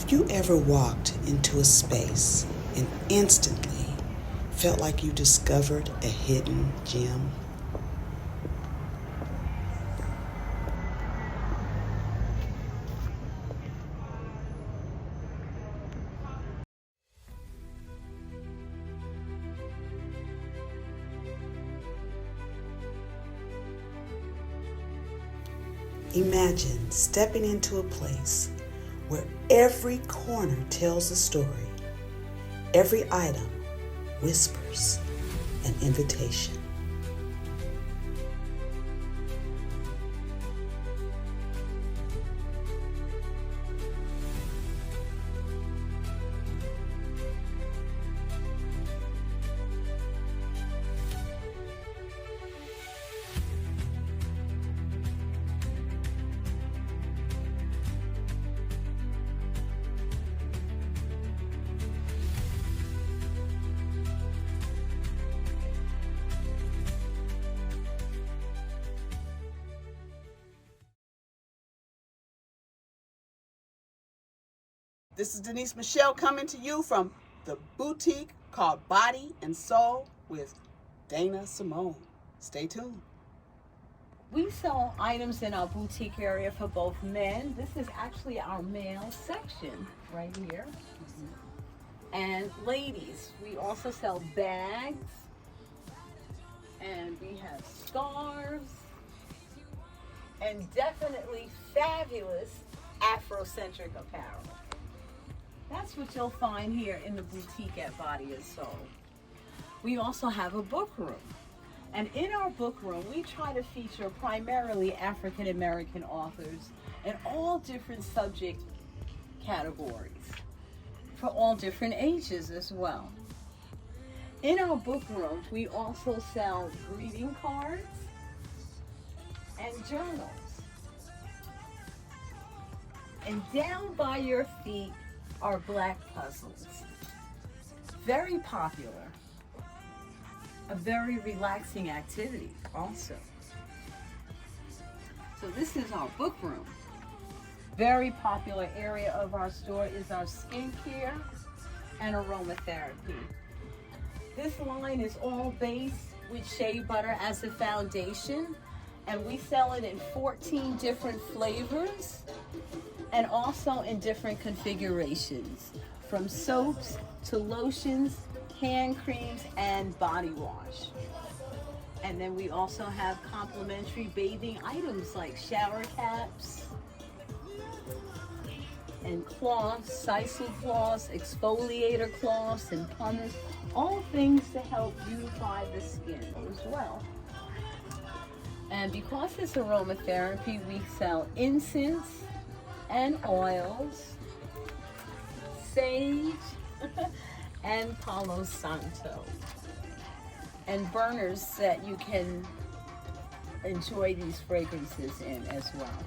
Have you ever walked into a space and instantly felt like you discovered a hidden gem? Imagine stepping into a place where every corner tells a story, every item whispers an invitation. This is Denise Michelle coming to you from the boutique called Body and Soul with Dana Simone. Stay tuned. We sell items in our boutique area for both men. This is actually our male section right here. And ladies, we also sell bags, and we have scarves, and definitely fabulous Afrocentric apparel. That's what you'll find here in the boutique at Body and Soul. We also have a book room. And in our book room, we try to feature primarily African American authors in all different subject categories for all different ages as well. In our book rooms, we also sell greeting cards and journals. And down by your feet are black puzzles. Very popular. A very relaxing activity also. So this is our book room. Very popular area of our store is our skincare and aromatherapy. This line is all based with shea butter as a foundation, and we sell it in 14 different flavors and also in different configurations, from soaps to lotions, hand creams, and body wash. And then we also have complimentary bathing items like shower caps and cloths, sisal cloths, exfoliator cloths, and pumice, all things to help beautify the skin as well. And because it's aromatherapy, we sell incense and oils, sage, and Palo Santo, and burners that you can enjoy these fragrances in as well.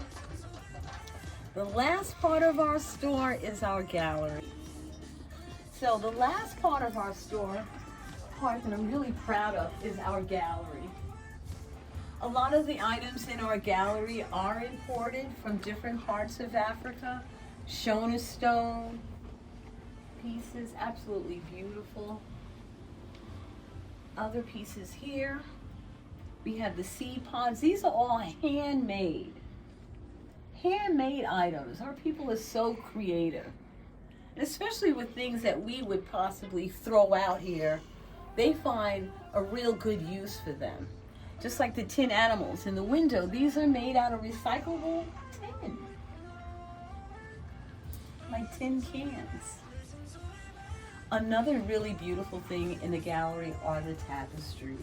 The last part of our store is our gallery. So the last part of our store, part that I'm really proud of, is our gallery. A lot of the items in our gallery are imported from different parts of Africa. Shona stone pieces, absolutely beautiful. Other pieces here. We have the seed pods. These are all handmade. Handmade items. Our people are so creative. And especially with things that we would possibly throw out here, they find a real good use for them. Just like the tin animals in the window, these are made out of recyclable tin. Like tin cans. Another really beautiful thing in the gallery are the tapestries.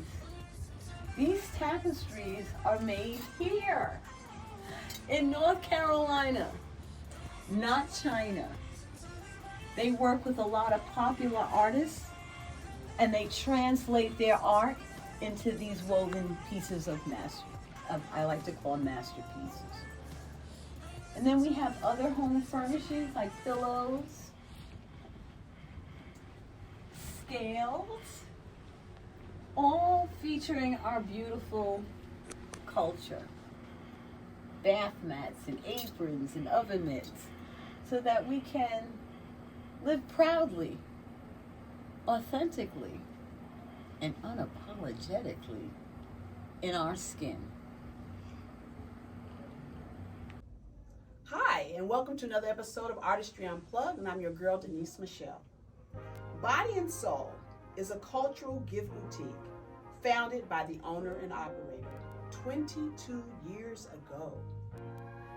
These tapestries are made here in North Carolina, not China. They work with a lot of popular artists, and they translate their art into these woven pieces of I like to call masterpieces. And then we have other home furnishings like pillows, scales, all featuring our beautiful culture. Bath mats and aprons and oven mitts, so that we can live proudly, authentically, and unapologetically in our skin. Hi, and welcome to another episode of Artistry Unplugged, and I'm your girl, Denise Michelle. Body and Soul is a cultural gift boutique founded by the owner and operator 22 years ago.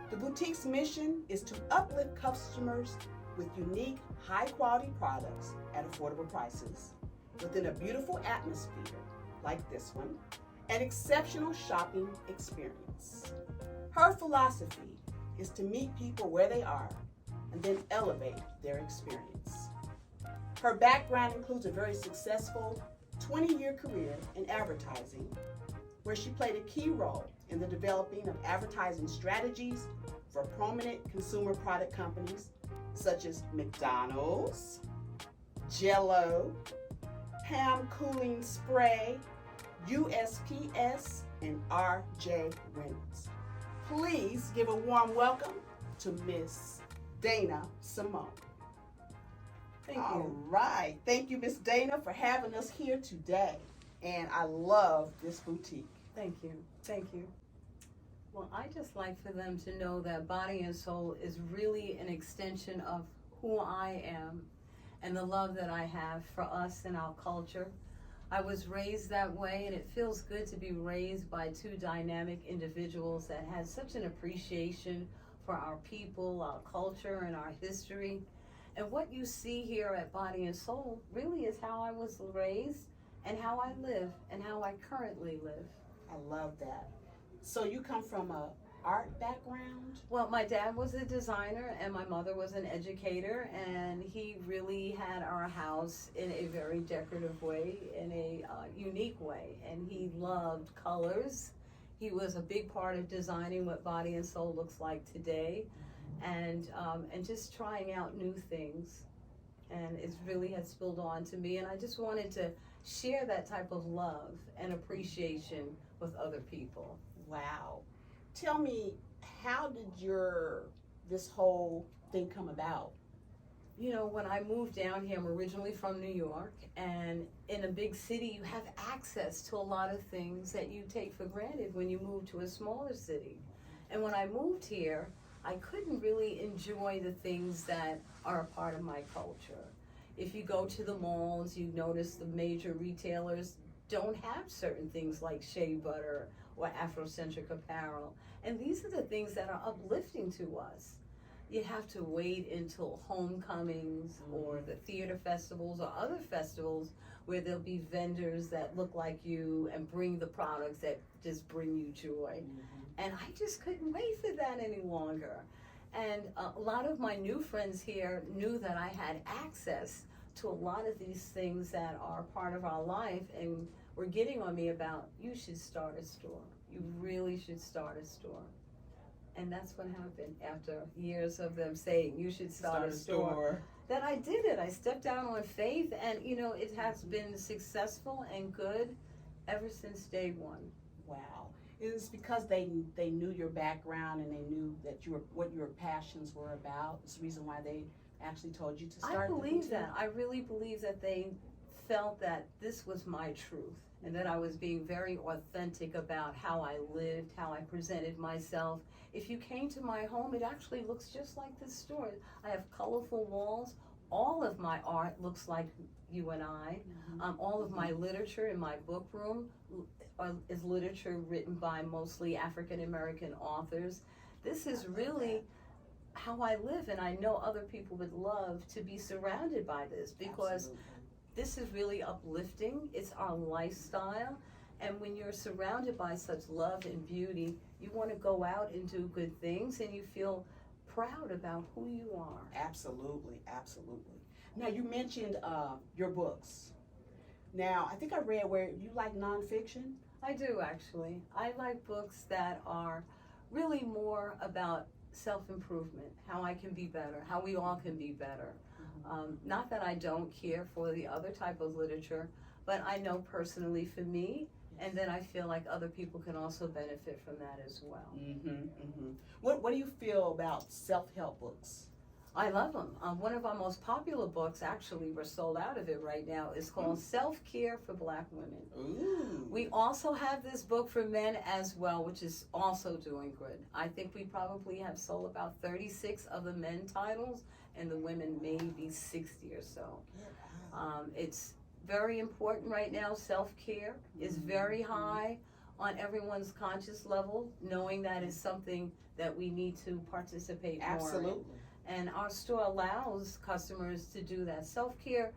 The boutique's mission is to uplift customers with unique, high-quality products at affordable prices within a beautiful atmosphere like this one, an exceptional shopping experience. Her philosophy is to meet people where they are and then elevate their experience. Her background includes a very successful 20-year career in advertising, where she played a key role in the developing of advertising strategies for prominent consumer product companies such as McDonald's, Jell-O, Pam Cooling Spray, USPS, and R.J. Reynolds. Please give a warm welcome to Miss Dana Simone. Thank you. All right. Thank you, Miss Dana, for having us here today. And I love this boutique. Thank you. Thank you. Well, I just like for them to know that Body and Soul is really an extension of who I am and the love that I have for us and our culture. I was raised that way, and it feels good to be raised by two dynamic individuals that had such an appreciation for our people, our culture, and our history. And what you see here at Body and Soul really is how I was raised and how I live and how I currently live. I love that. So you come from a art background? Well, my dad was a designer and my mother was an educator, and he really had our house in a very decorative way, in a unique way, and he loved colors. He was a big part of designing what Body and Soul looks like today, and just trying out new things, and it really has spilled on to me, and I just wanted to share that type of love and appreciation with other people. Wow. Tell me, how did this whole thing come about? You know, when I moved down here, I'm originally from New York, and in a big city, you have access to a lot of things that you take for granted when you move to a smaller city. And when I moved here, I couldn't really enjoy the things that are a part of my culture. If you go to the malls, you notice the major retailers don't have certain things like shea butter or Afrocentric apparel. And these are the things that are uplifting to us. You have to wait until homecomings or the theater festivals or other festivals where there'll be vendors that look like you and bring the products that just bring you joy. And I just couldn't wait for that any longer. And a lot of my new friends here knew that I had access to a lot of these things that are part of our life, and were getting on me about, you should start a store. You really should start a store. And that's what happened after years of them saying, you should start a store. That I did it. I stepped out on faith, and you know, it has been successful and good ever since day one. Wow. It's because they knew your background and they knew that what your passions were about. It's the reason why they actually told you to start. I believe that. I really believe that they felt that this was my truth, and that I was being very authentic about how I lived, how I presented myself. If you came to my home, it actually looks just like this store. I have colorful walls. All of my art looks like you and I. All of my literature in my book room is literature written by mostly African American authors. This is really how I live, and I know other people would love to be surrounded by this, because this is really uplifting. It's our lifestyle, and when you're surrounded by such love and beauty, you want to go out and do good things, and you feel proud about who you are. Absolutely, absolutely. Now, you mentioned your books. Now, I think I read where you like nonfiction. I do, actually. I like books that are really more about self-improvement, how I can be better, how we all can be better. Not that I don't care for the other type of literature, but I know personally for me, and then I feel like other people can also benefit from that as well. What do you feel about self-help books? I love them. One of our most popular books, actually, we're sold out of it right now, is called Self-Care for Black Women. Ooh. We also have this book for men as well, which is also doing good. I think we probably have sold about 36 of the men titles, and the women maybe 60 or so. It's very important right now. Self-care is very high on everyone's conscious level, knowing that is something that we need to participate more in. Absolutely. And our store allows customers to do that. Self-care,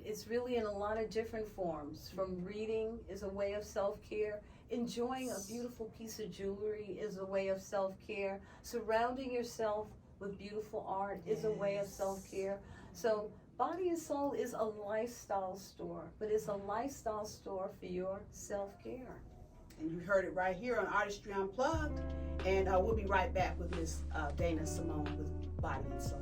it's really in a lot of different forms. From reading is a way of self-care. Enjoying a beautiful piece of jewelry is a way of self-care. Surrounding yourself with beautiful art is a way of self-care. So Body and Soul is a lifestyle store, but it's a lifestyle store for your self-care. And you heard it right here on Artistry Unplugged. And we'll be right back with Miss Dana Simone with Body and Soul.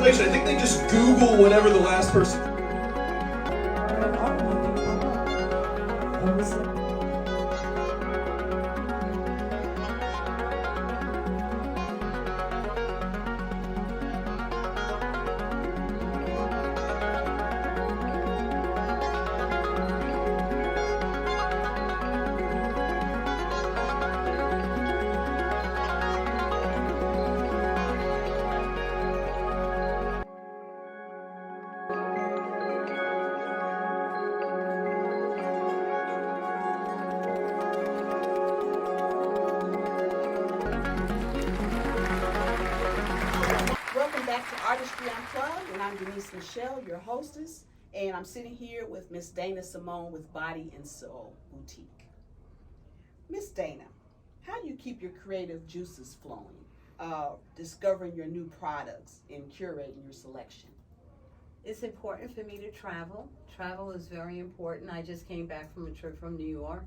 I think they just Google whatever the last person. Back to Artistry Unplugged, and I'm Denise Michelle, your hostess, and I'm sitting here with Miss Dana Simone with Body and Soul Boutique. Miss Dana, how do you keep your creative juices flowing, discovering your new products and curating your selection? It's important for me to travel. Travel is very important. I just came back from a trip from New York,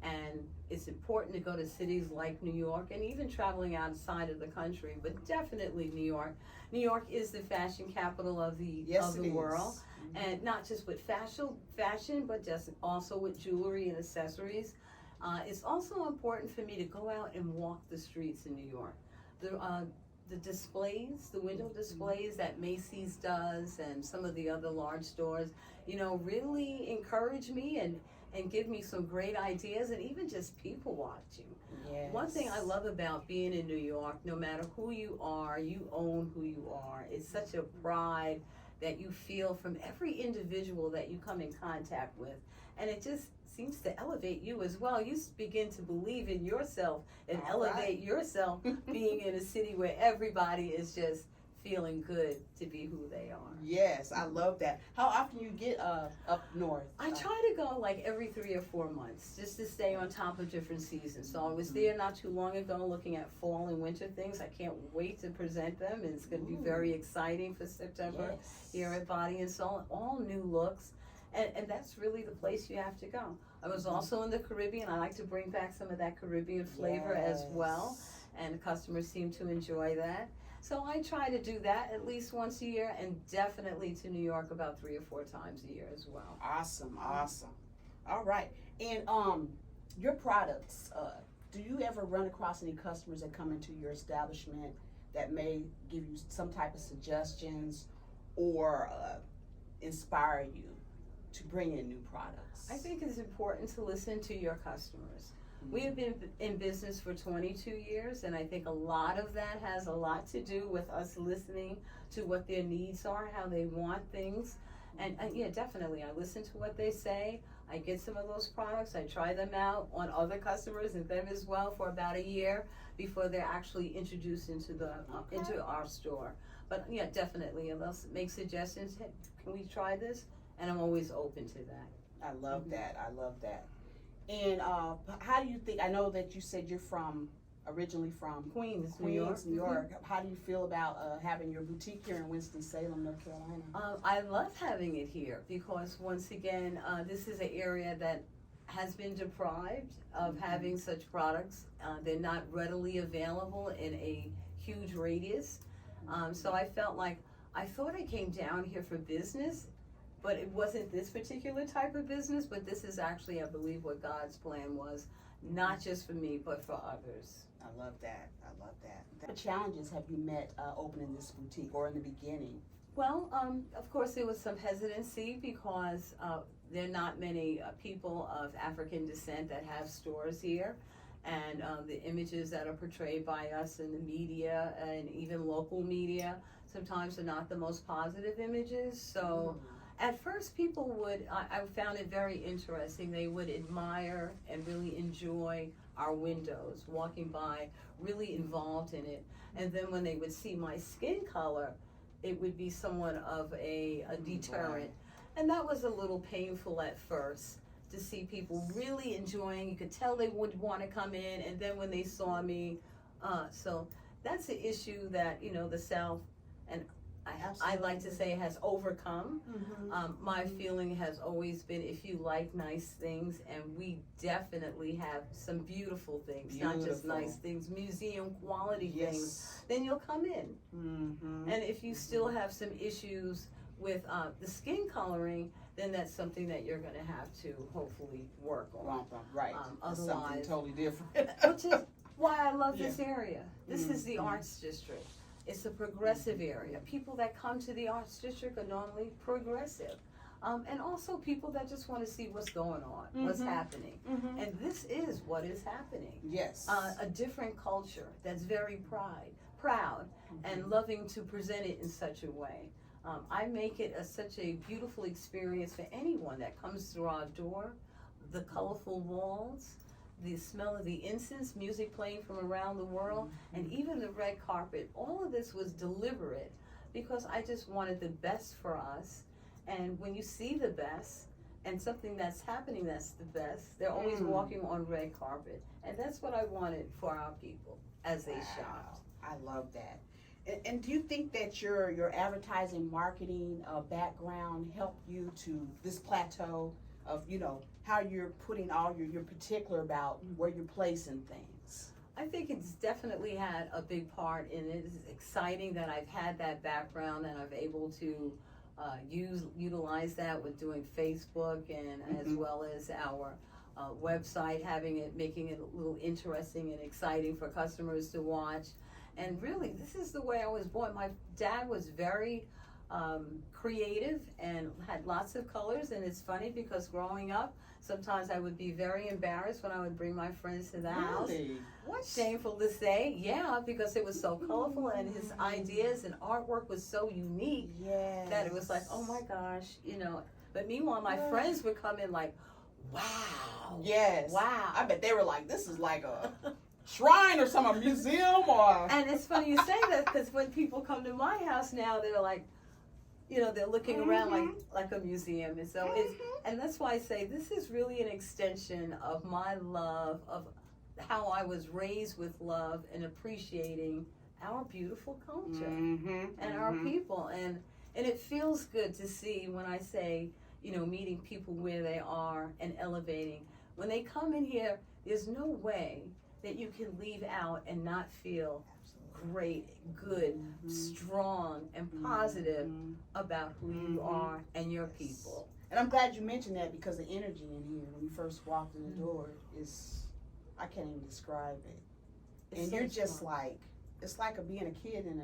and it's important to go to cities like New York and even traveling outside of the country, but definitely New York. New York is the fashion capital of the world, and not just with fashion, but just also with jewelry and accessories. It's also important for me to go out and walk the streets in New York. The displays, the window displays that Macy's does and some of the other large stores, really encourage me and give me some great ideas, and even just people watching. Yes. One thing I love about being in New York, no matter who you are, you own who you are. It's such a pride that you feel from every individual that you come in contact with. And it just seems to elevate you as well. You begin to believe in yourself and elevate yourself being in a city where everybody is just feeling good to be who they are. Yes, I love that. How often you get up north? I try to go like every 3 or 4 months just to stay on top of different seasons. So I was there not too long ago looking at fall and winter things. I can't wait to present them, and it's going to be very exciting for September here at Body and Soul. All new looks, and that's really the place you have to go. I was also in the Caribbean. I like to bring back some of that Caribbean flavor as well, and customers seem to enjoy that. So I try to do that at least once a year, and definitely to New York about 3 or 4 times a year as well. Awesome. All right. And your products, do you ever run across any customers that come into your establishment that may give you some type of suggestions or inspire you to bring in new products? I think it's important to listen to your customers. We have been in business for 22 years, and I think a lot of that has a lot to do with us listening to what their needs are, how they want things. And yeah, definitely, I listen to what they say. I get some of those products. I try them out on other customers and them as well for about a year before they're actually introduced into into our store. But yeah, definitely, they'll make suggestions. Hey, can we try this? And I'm always open to that. I love that. And how do you think, I know that you said you're originally from Queens, New York. Mm-hmm. How do you feel about having your boutique here in Winston-Salem, North Carolina? I love having it here because once again, this is an area that has been deprived of having such products. They're not readily available in a huge radius. So I felt like, I thought I came down here for business, but it wasn't this particular type of business, but this is actually, I believe, what God's plan was, not just for me, but for others. I love that. What challenges have you met opening this boutique or in the beginning? Well, of course, there was some hesitancy because there are not many people of African descent that have stores here. And the images that are portrayed by us in the media and even local media sometimes are not the most positive images. So at first people would, I found it very interesting, they would admire and really enjoy our windows, walking by, really involved in it. And then when they would see my skin color, it would be somewhat of a deterrent. And that was a little painful at first, to see people really enjoying. You could tell they would want to come in, and then when they saw me, so that's the issue that, the South, and I like to say, has overcome. My feeling has always been, if you like nice things, and we definitely have some beautiful things, not just nice things, museum quality things, then you'll come in. And if you still have some issues with the skin coloring, then that's something that you're going to have to hopefully work on. Right. Otherwise, something totally different. Which is why I love this area. This is the Arts District. It's a progressive area. People that come to the Arts District are normally progressive. And also people that just want to see what's going on, what's happening. And this is what is happening. Yes. A different culture that's very proud, and loving to present it in such a way. I make it such a beautiful experience for anyone that comes through our door. The colorful walls, the smell of the incense, music playing from around the world, and even the red carpet. All of this was deliberate because I just wanted the best for us. And when you see the best and something that's happening that's the best, they're always walking on red carpet. And that's what I wanted for our people as they shopped. I love that. And do you think that your advertising, marketing background helped you to this plateau of, how you're putting all you're particular about where you're placing things? I think it's definitely had a big part in it. It's exciting that I've had that background and I'm able to utilize that with doing Facebook and as well as our website, making it a little interesting and exciting for customers to watch. And really, this is the way I was born. My dad was very creative and had lots of colors, and it's funny because growing up, sometimes I would be very embarrassed when I would bring my friends to the house. What? Shameful to say, yeah, because it was so colorful and his ideas and artwork was so unique that it was like, oh my gosh, But meanwhile, my friends would come in like, wow. Yes. Wow. I bet they were like, this is like a shrine or some museum or. And it's funny you say that because when people come to my house now, they're like, they're looking around like a museum. And so and that's why I say this is really an extension of my love of how I was raised with love and appreciating our beautiful culture and our people. And it feels good to see when I say, meeting people where they are and elevating. When they come in here, there's no way that you can leave out and not feel great, good, strong, and positive about who you are and your people. And I'm glad you mentioned that because the energy in here when you first walked in the door is, I can't even describe it. It's And so you're just strong. like, it's like being a kid in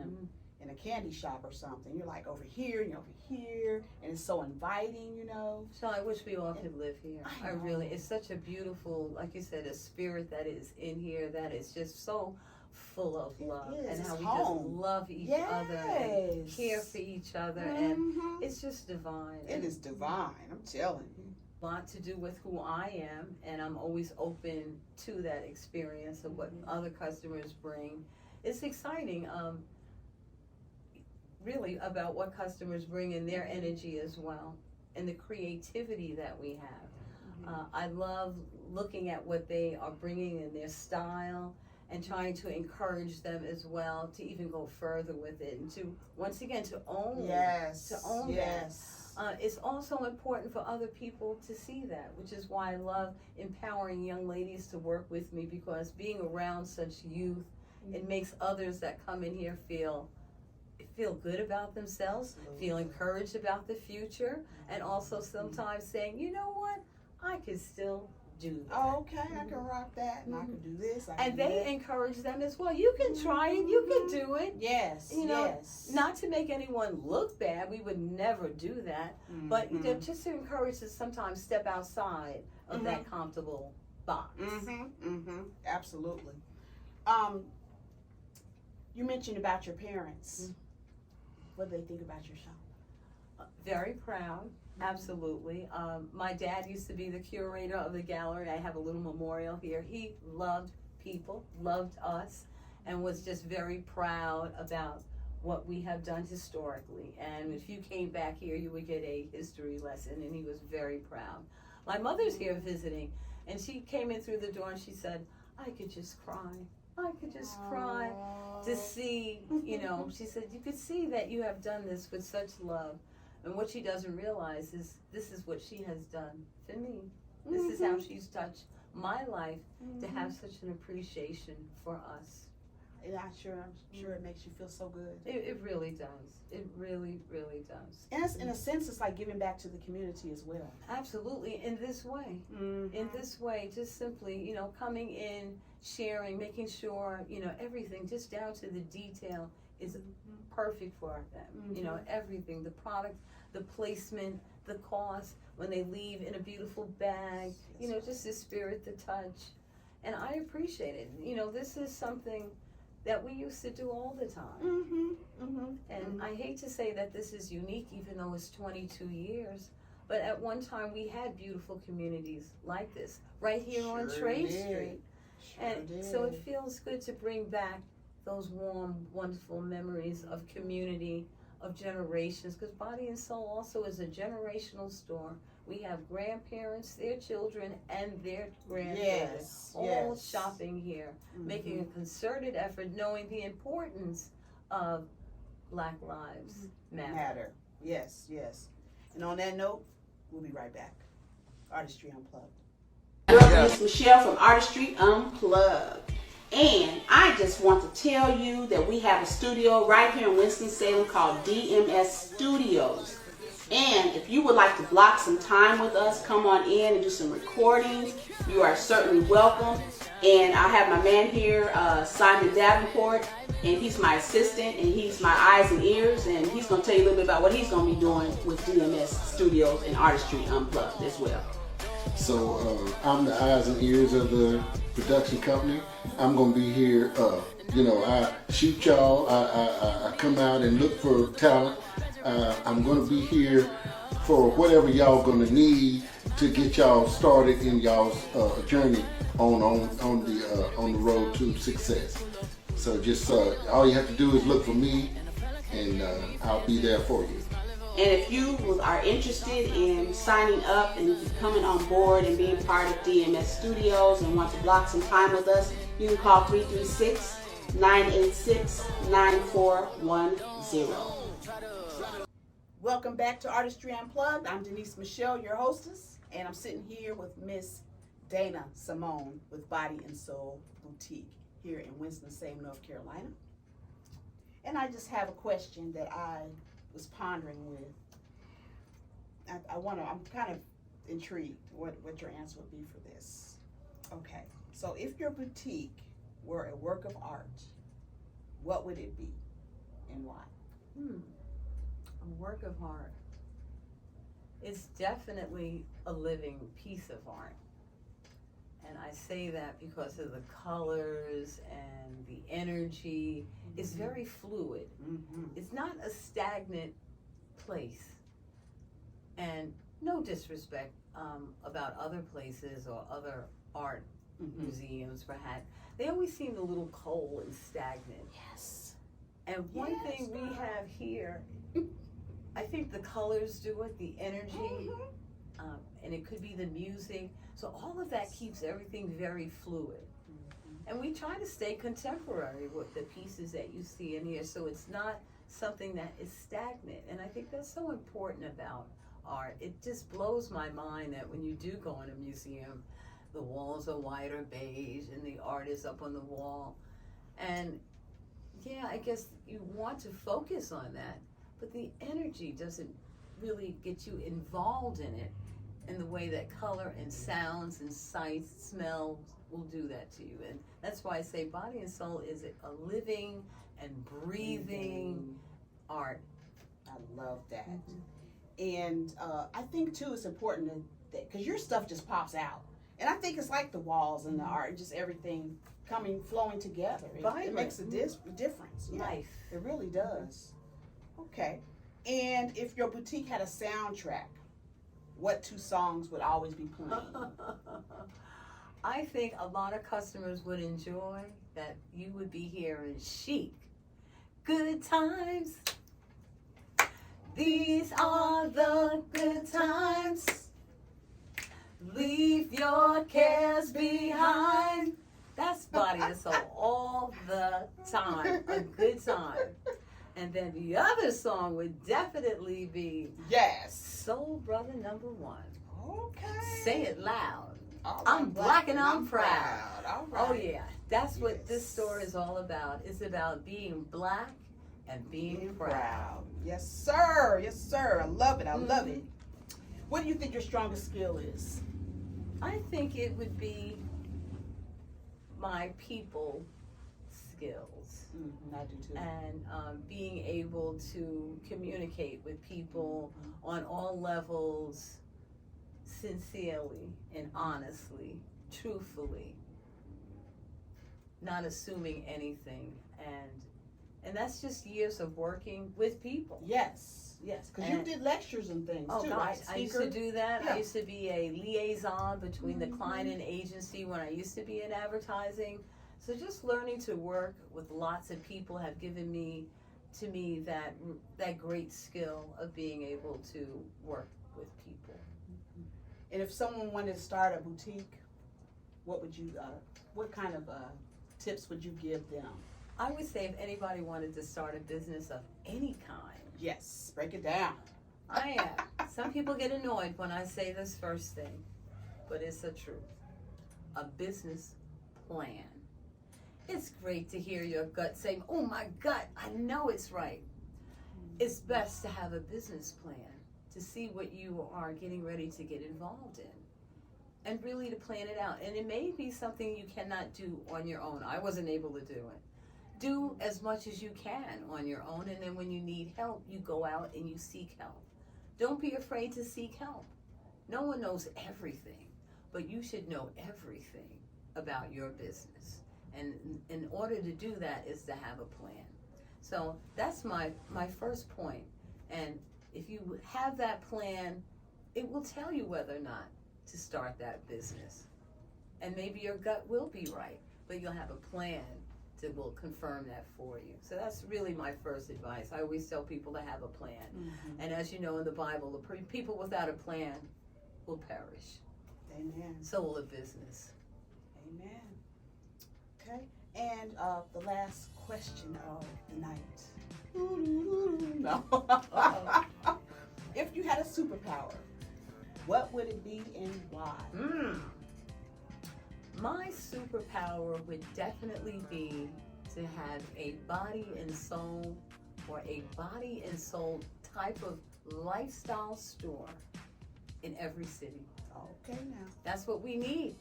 a candy shop or something. You're like over here and you're over here, and it's so inviting, So I wish we all could live here. I I know. really, it's such a beautiful, like you said, a spirit that is in here that is just so full of love, is. and It's how we home. just love each other and care for each other, and it's just divine. It is divine, I'm telling you. A lot to do with who I am, and I'm always open to that experience of what other customers bring. It's exciting, really, about what customers bring in their energy as well, and the creativity that we have. I love looking at what they are bringing in their style and trying to encourage them as well to even go further with it and to, once again, to own that. It's also important for other people to see that, which is why I love empowering young ladies to work with me, because being around such youth, it makes others that come in here feel good about themselves, feel encouraged about the future, and also sometimes saying, you know what, I can still do that. Oh, okay, I can rock that, and I can do this. And they encourage them as well. You can try it, you can do it. Yes, yes. Not to make anyone look bad, we would never do that, but just to encourage to sometimes step outside of that comfortable box. Absolutely. You mentioned about your parents. What do they think about your shop? Very proud, absolutely. My dad used to be the curator of the gallery. I have a little memorial here. He loved people, loved us, and was just very proud about what we have done historically. And if you came back here, you would get a history lesson, and he was very proud. My mother's here visiting, and she came in through the door and she said, I could just cry. I could just cry to see, she said, you could see that you have done this with such love. And what she doesn't realize is this is what she has done for me. This is how she's touched my life to have such an appreciation for us. And I'm sure it makes you feel so good. It really does. It really, really does. And in a sense, it's like giving back to the community as well. Absolutely, in this way. In this way, just simply, coming in, sharing, making sure, everything, just down to the detail, is perfect for them. Everything, the product, the placement, the cost, when they leave in a beautiful bag, just the spirit, the touch. And I appreciate it. This is something that we used to do all the time. And I hate to say that this is unique, even though it's 22 years, but at one time we had beautiful communities like this, right here on Trade Street. So it feels good to bring back those warm, wonderful memories of community, of generations, because Body and Soul also is a generational store. We have grandparents, their children, and their grandchildren all shopping here, making a concerted effort, knowing the importance of Black Lives Matter. Yes. And on that note, we'll be right back. Artistry Unplugged. This is Michelle from Artistry Unplugged. And I just want to tell you that we have a studio right here in Winston-Salem called DMS Studios. And if you would like to block some time with us, come on in and do some recordings, you are certainly welcome. And I have my man here, Simon Davenport, and he's my assistant, and he's my eyes and ears, and he's going to tell you a little bit about what he's going to be doing with DMS Studios and Artistry Unplugged as well. So I'm the eyes and ears of the production company. I'm going to be here, I shoot y'all, I come out and look for talent. I'm going to be here for whatever y'all gonna need to get y'all started in y'all's journey on the road to success. So just all you have to do is look for me, and I'll be there for you. And if you are interested in signing up and coming on board and being part of DMS Studios and want to block some time with us, you can call 336-986-9410. Welcome back to Artistry Unplugged. I'm Denise Michelle, your hostess, and I'm sitting here with Miss Dana Simone with Body and Soul Boutique here in Winston-Salem, North Carolina. And I just have a question that I was pondering with. I'm kind of intrigued what your answer would be for this. Okay, so if your boutique were a work of art, what would it be and why? A work of art. It's definitely a living piece of art. And I say that because of the colors and the energy. It's very fluid. It's not a stagnant place. And no disrespect about other places or other art museums, perhaps. They always seem a little cold and stagnant. Yes. And one thing we have here, I think the colors do it, the energy, and it could be the music. So all of that keeps everything very fluid. And we try to stay contemporary with the pieces that you see in here, so it's not something that is stagnant. And I think that's so important about art. It just blows my mind that when you do go in a museum, the walls are white or beige and the art is up on the wall. And yeah, I guess you want to focus on that, but the energy doesn't really get you involved in it in the way that color and sounds and sights, smells will do that to you. And that's why I say Body and Soul is a living and breathing art. I love that. And I think too it's important that because your stuff just pops out. And I think it's like the walls and the art, just everything flowing together. It makes a difference. Yeah, Life. it really does. Okay. And if your boutique had a soundtrack, what 2 songs would always be playing? I think a lot of customers would enjoy that you would be hearing Chic. Good times. These are the good times. Leave your cares behind. That's Body and Soul all the time. A good time. And then the other song would definitely be Yes. Soul Brother Number 1. Okay. Say it loud. All right, I'm black and I'm proud. All right. Oh yeah, that's what this store is all about. It's about being black and being proud. Yes, sir. Yes, sir. I love it. I love it. What do you think your strongest skill is? I think it would be my people skills. I do too. And being able to communicate with people on all levels sincerely and honestly, truthfully, not assuming anything, and that's just years of working with people. Yes, because you did lectures and things Oh too, gosh, right? I used to do that. Yeah. I used to be a liaison between the client and agency when I used to be in advertising. So just learning to work with lots of people have given me that great skill of being able to work with people. And if someone wanted to start a boutique, what kind of tips would you give them? I would say if anybody wanted to start a business of any kind. Yes, break it down. I am. Some people get annoyed when I say this first thing, but it's the truth. A business plan. It's great to hear your gut saying, oh my gut, I know it's right. It's best to have a business plan to see what you are getting ready to get involved in and really to plan it out. And it may be something you cannot do on your own. I wasn't able to do it. Do as much as you can on your own, and then when you need help, you go out and you seek help. Don't be afraid to seek help. No one knows everything, but you should know everything about your business. And in order to do that is to have a plan. So that's my first point. And If you have that plan, it will tell you whether or not to start that business. And maybe your gut will be right, but you'll have a plan that will confirm that for you. So that's really my first advice. I always tell people to have a plan. Mm-hmm. And as you know in the Bible, the people without a plan will perish. Amen. So will a business. Amen. Okay. And the last question of the night. No. If you had a superpower, what would it be and why? My superpower would definitely be to have a body and soul, or a body and soul type of lifestyle store in every city. Okay, now. That's what we need.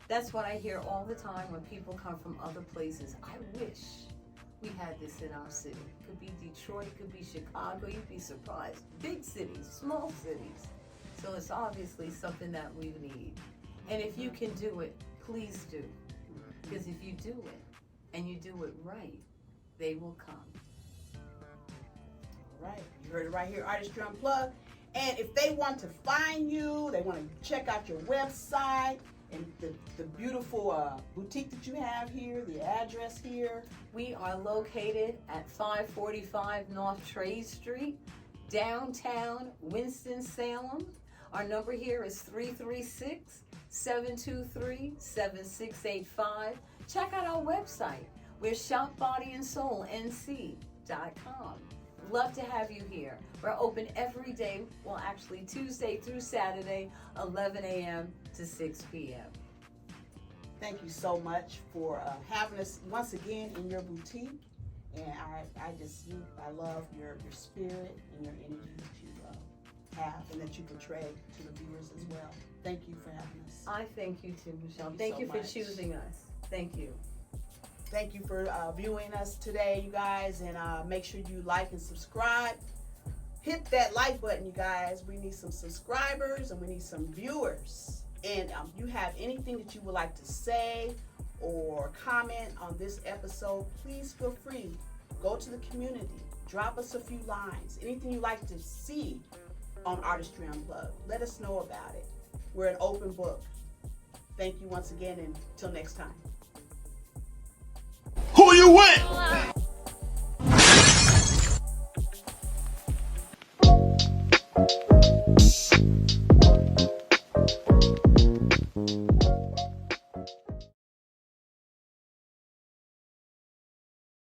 That's what I hear all the time when people come from other places. I wish we had this in our city. Could be Detroit, could be Chicago, you'd be surprised. Big cities, small cities. So it's obviously something that we need. And if you can do it, please do. Because if you do it, and you do it right, they will come. All right, you heard it right here, Artistry Unplugged. And if they want to find you, they want to check out your website and the beautiful boutique that you have here, the address here. We are located at 545 North Trade Street, downtown Winston-Salem. Our number here is 336-723-7685. Check out our website. We're shopbodyandsoulnc.com. Love to have you here. We're open every day, well actually Tuesday through Saturday, 11 a.m. to 6 p.m. Thank you so much for having us once again in your boutique. And I love your spirit and your energy that you have and that you portray to the viewers as well. Thank you for having us. I thank you too, Michelle. Thank you Thank so you for much. choosing us. Thank you. Thank you for viewing us today, you guys, and make sure you like and subscribe. Hit that like button, you guys. We need some subscribers and we need some viewers. And you have anything that you would like to say or comment on this episode, please feel free. Go to the community. Drop us a few lines. Anything you'd like to see on Artistry Unplugged, let us know about it. We're an open book. Thank you once again, and until next time. Who you with?